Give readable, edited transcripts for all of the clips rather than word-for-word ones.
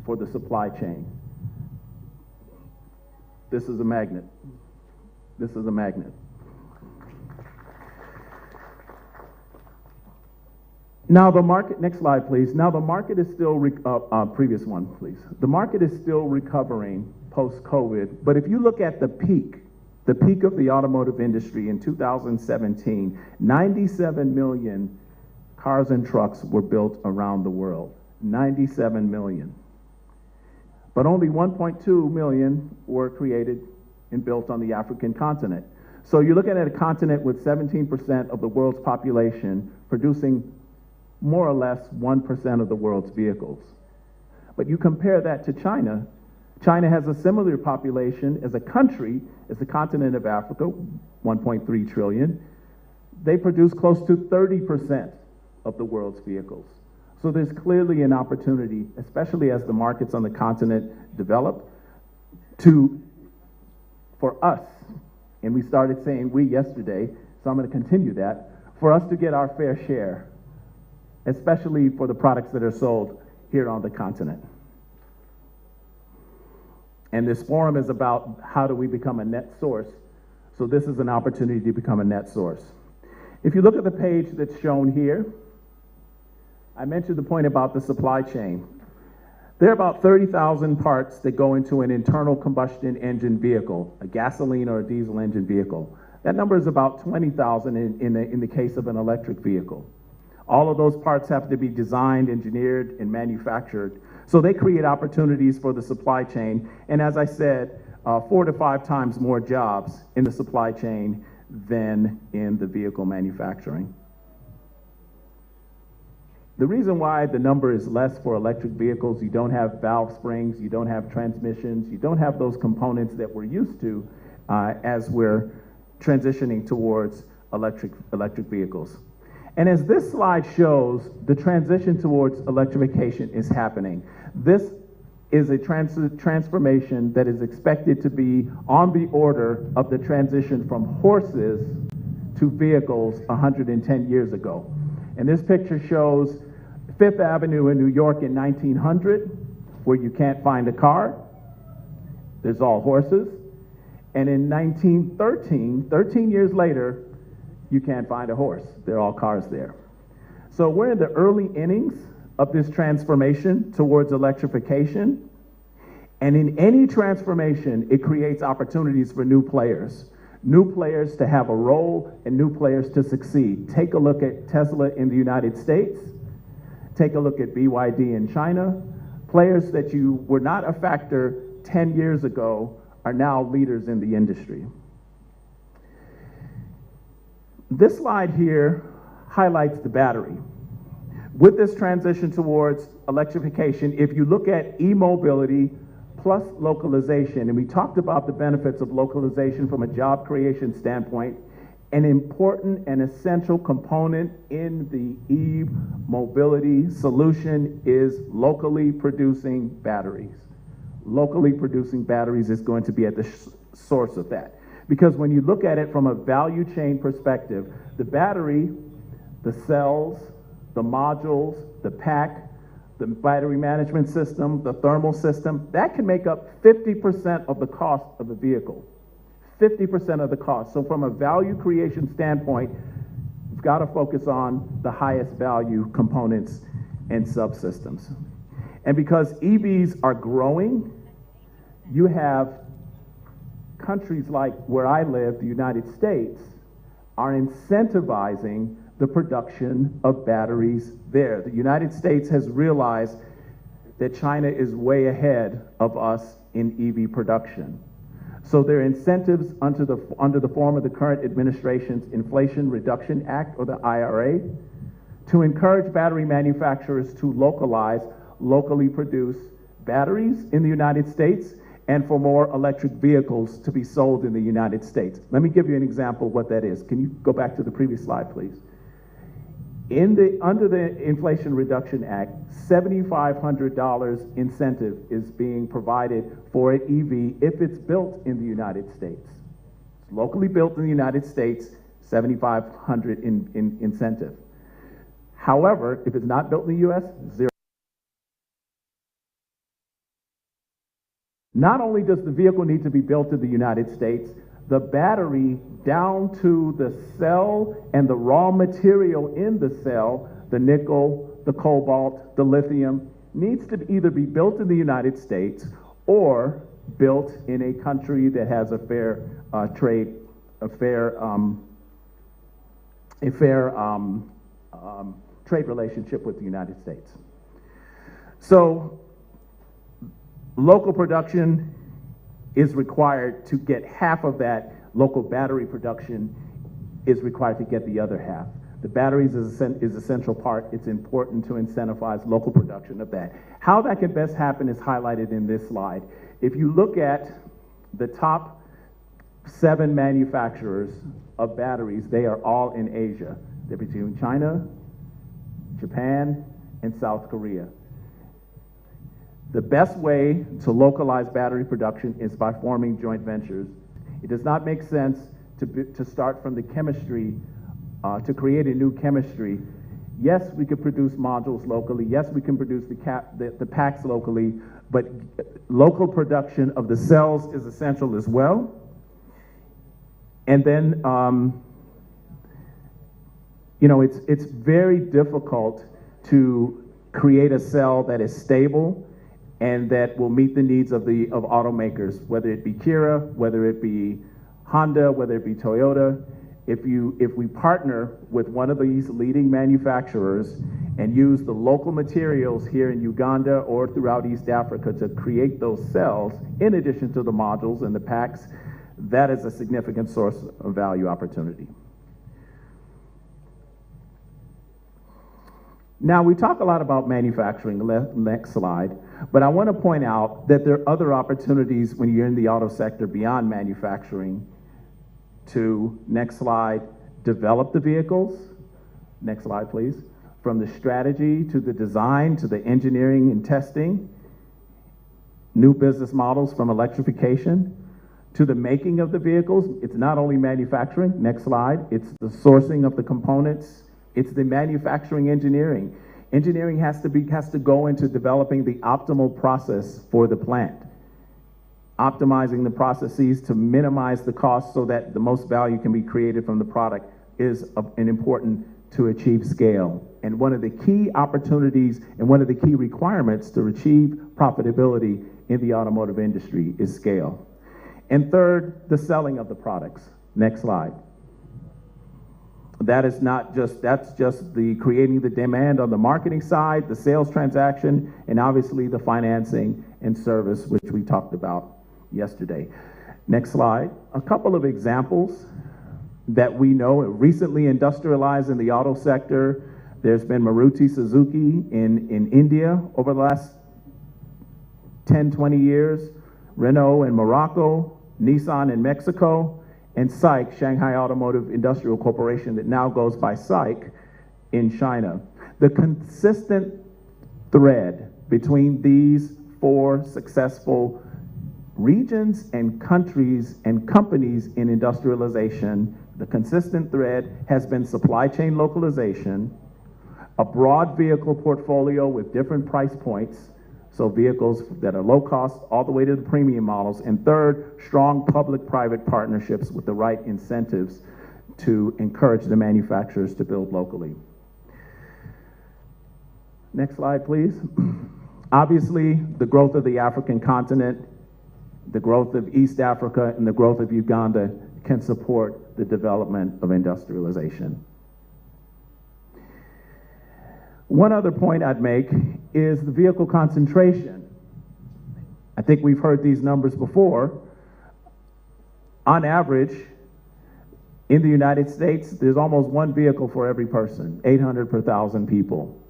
for the supply chain. This is a magnet. This is a magnet. Now the market, next slide please. Now the market is still, previous one please. The market is still recovering post-COVID, but if you look at the peak of the automotive industry in 2017, 97 million cars and trucks were built around the world, 97 million. But only 1.2 million were created and built on the African continent. So you're looking at a continent with 17% of the world's population producing more or less 1% of the world's vehicles. But you compare that to China. China has a similar population as a country, as the continent of Africa, 1.3 trillion. They produce close to 30% of the world's vehicles. So there's clearly an opportunity, especially as the markets on the continent develop, for us, and we started saying we yesterday, so I'm going to continue that, for us to get our fair share, especially for the products that are sold here on the continent. And this forum is about how do we become a net source. So this is an opportunity to become a net source. If you look at the page that's shown here, I mentioned the point about the supply chain. There are about 30,000 parts that go into an internal combustion engine vehicle, a gasoline or a diesel engine vehicle. That number is about 20,000 in the case of an electric vehicle. All of those parts have to be designed, engineered, and manufactured. So they create opportunities for the supply chain. And as I said, 4 to 5 times more jobs in the supply chain than in the vehicle manufacturing. The reason why the number is less for electric vehicles, you don't have valve springs, you don't have transmissions, you don't have those components that we're used to as we're transitioning towards electric vehicles. And as this slide shows, the transition towards electrification is happening. This is a transformation that is expected to be on the order of the transition from horses to vehicles 110 years ago. And this picture shows Fifth Avenue in New York in 1900, where you can't find a car. There's all horses. And in 1913, 13 years later, you can't find a horse. They're all cars there. So we're in the early innings of this transformation towards electrification. And in any transformation, it creates opportunities for new players to have a role and new players to succeed. Take a look at Tesla in the United States. Take a look at BYD in China. Players that you were not a factor 10 years ago are now leaders in the industry. This slide here highlights the battery. With this transition towards electrification, if you look at e-mobility plus localization, and we talked about the benefits of localization from a job creation standpoint, an important and essential component in the e-mobility solution is locally producing batteries. Locally producing batteries is going to be at the source of that. Because when you look at it from a value chain perspective, the battery, the cells, the modules, the pack, the battery management system, the thermal system, that can make up 50% of the cost of the vehicle. 50% of the cost. So from a value creation standpoint, you've got to focus on the highest value components and subsystems. And because EVs are growing, you have countries like where I live, the United States, are incentivizing the production of batteries there. The United States has realized that China is way ahead of us in EV production. So there are incentives under the form of the current administration's Inflation Reduction Act, or the IRA, to encourage battery manufacturers to locally produce batteries in the United States and for more electric vehicles to be sold in the United States. Let me give you an example of what that is. Can you go back to the previous slide, please? Under the Inflation Reduction Act, $7,500 incentive is being provided for an EV if it's built in the United States. It's locally built in the United States, $7,500 in incentive. However, if it's not built in the US, zero. Not only does the vehicle need to be built in the United States, the battery down to the cell and the raw material in the cell, the nickel, the cobalt, the lithium, needs to either be built in the United States or built in a country that has a fair trade, trade relationship with the United States. So local production is required to get half of that. Local battery production is required to get the other half. The batteries is a central part. It's important to incentivize local production of that. How that can best happen is highlighted in this slide. If you look at the top 7 manufacturers of batteries, they are all in Asia. They're between China, Japan, and South Korea. The best way to localize battery production is by forming joint ventures. It does not make sense to start from the chemistry, to create a new chemistry. Yes, we could produce modules locally. Yes, we can produce the packs locally, but local production of the cells is essential as well. And then, it's very difficult to create a cell that is stable and that will meet the needs of automakers, whether it be Kira, whether it be Honda, whether it be Toyota. If we partner with one of these leading manufacturers and use the local materials here in Uganda or throughout East Africa to create those cells, in addition to the modules and the packs, that is a significant source of value opportunity. Now, we talk a lot about manufacturing, next slide, but I want to point out that there are other opportunities when you're in the auto sector beyond manufacturing to, next slide, develop the vehicles. Next slide, please. From the strategy to the design to the engineering and testing, new business models from electrification to the making of the vehicles. It's not only manufacturing, next slide, it's the sourcing of the components, it's the manufacturing engineering. Engineering has to go into developing the optimal process for the plant, optimizing the processes to minimize the cost so that the most value can be created from the product is an important to achieve scale. And one of the key opportunities and one of the key requirements to achieve profitability in the automotive industry is scale. And third, the selling of the products. Next slide. That's just the creating the demand on the marketing side, the sales transaction, and obviously the financing and service, which we talked about yesterday. Next slide. A couple of examples that we know are recently industrialized in the auto sector. There's been Maruti Suzuki in India over the last 10, 20 years, Renault in Morocco, Nissan in Mexico, and SAIC, Shanghai Automotive Industrial Corporation, that now goes by SAIC, in China. The consistent thread between these 4 successful regions and countries and companies in industrialization, the consistent thread has been supply chain localization, a broad vehicle portfolio with different price points, so vehicles that are low cost all the way to the premium models, and third, strong public-private partnerships with the right incentives to encourage the manufacturers to build locally. Next slide, please. Obviously, the growth of the African continent, the growth of East Africa, and the growth of Uganda can support the development of industrialization. One other point I'd make is the vehicle concentration. I think we've heard these numbers before. On average, in the United States, there's almost 1 vehicle for every person, 800 per 1,000 people.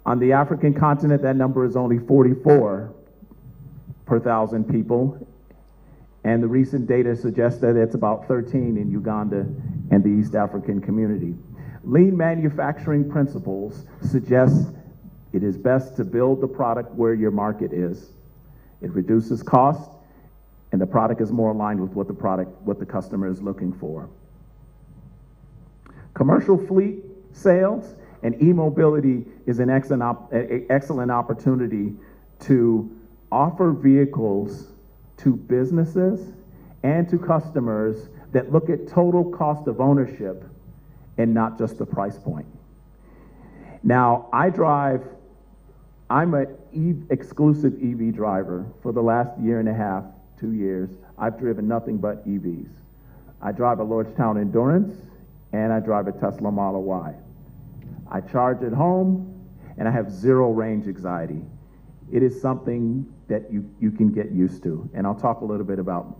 On the African continent, that number is only 44 per 1,000 people, and the recent data suggests that it's about 13 in Uganda and the East African community. Lean manufacturing principles suggest it is best to build the product where your market is. It reduces cost, and the product is more aligned with what the customer is looking for. Commercial fleet sales and e-mobility is an excellent opportunity to offer vehicles to businesses and to customers that look at total cost of ownership and not just the price point. Now, I'm an exclusive EV driver. For the last year and a half, 2 years, I've driven nothing but EVs. I drive a Lordstown Endurance, and I drive a Tesla Model Y. I charge at home, and I have zero range anxiety. It is something that you can get used to, and I'll talk a little bit about